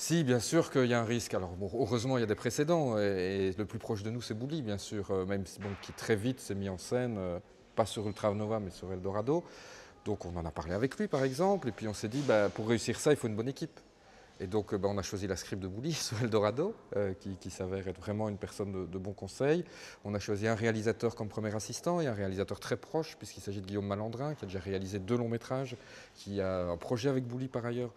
Si, bien sûr qu'il y a un risque. Alors bon, heureusement, il y a des précédents et le plus proche de nous, c'est Bouli, bien sûr, même si bon, qui très vite s'est mis en scène, pas sur Ultra Nova, mais sur Eldorado. Donc on en a parlé avec lui, par exemple, et puis on s'est dit, bah, pour réussir ça, il faut une bonne équipe. Et donc, bah, on a choisi la script de Bouli sur Eldorado, qui s'avère être vraiment une personne de bon conseil. On a choisi un réalisateur comme premier assistant et un réalisateur très proche, puisqu'il s'agit de Guillaume Malandrin, qui a déjà réalisé 2 longs métrages, qui a un projet avec Bouli par ailleurs,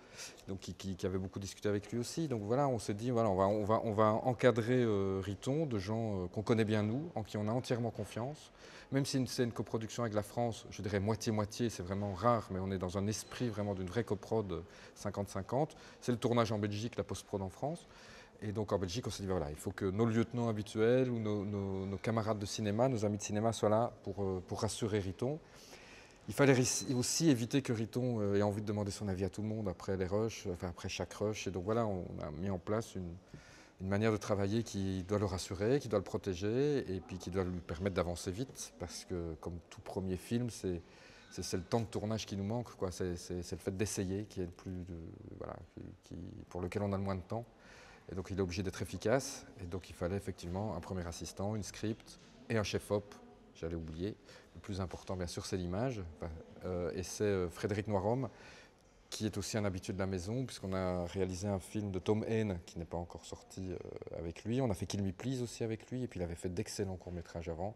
donc qui avait beaucoup discuté avec lui aussi. Donc voilà, on s'est dit, voilà, on va encadrer Riton de gens qu'on connaît bien nous, en qui on a entièrement confiance. Même si c'est une coproduction avec la France, je dirais moitié-moitié, c'est vraiment rare, mais on est dans un esprit vraiment d'une vraie coprod 50-50. C'est le tournage en Belgique, la post-prod en France. Et donc en Belgique, on s'est dit, voilà, il faut que nos lieutenants habituels ou nos camarades de cinéma, nos amis de cinéma soient là pour rassurer Riton. Il fallait aussi éviter que Riton ait envie de demander son avis à tout le monde après les rushs, enfin après chaque rush. Et donc voilà, on a mis en place une manière de travailler qui doit le rassurer, qui doit le protéger et puis qui doit lui permettre d'avancer vite. Parce que comme tout premier film, c'est le temps de tournage qui nous manque, quoi. C'est le fait d'essayer qui est le plus, voilà, pour lequel on a le moins de temps. Et donc il est obligé d'être efficace. Et donc il fallait effectivement un premier assistant, une script et un chef-op. J'allais oublier. Le plus important, bien sûr, c'est l'image. Et c'est Frédéric Noirom, qui est aussi un habitué de la maison, puisqu'on a réalisé un film de Tom Hayne qui n'est pas encore sorti avec lui. On a fait Kill Me Please aussi avec lui, et puis il avait fait d'excellents courts-métrages avant.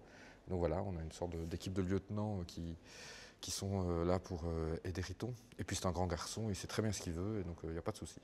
Donc voilà, on a une sorte d'équipe de lieutenants qui sont là pour aider Riton. Et puis c'est un grand garçon, il sait très bien ce qu'il veut, et donc il n'y a pas de souci.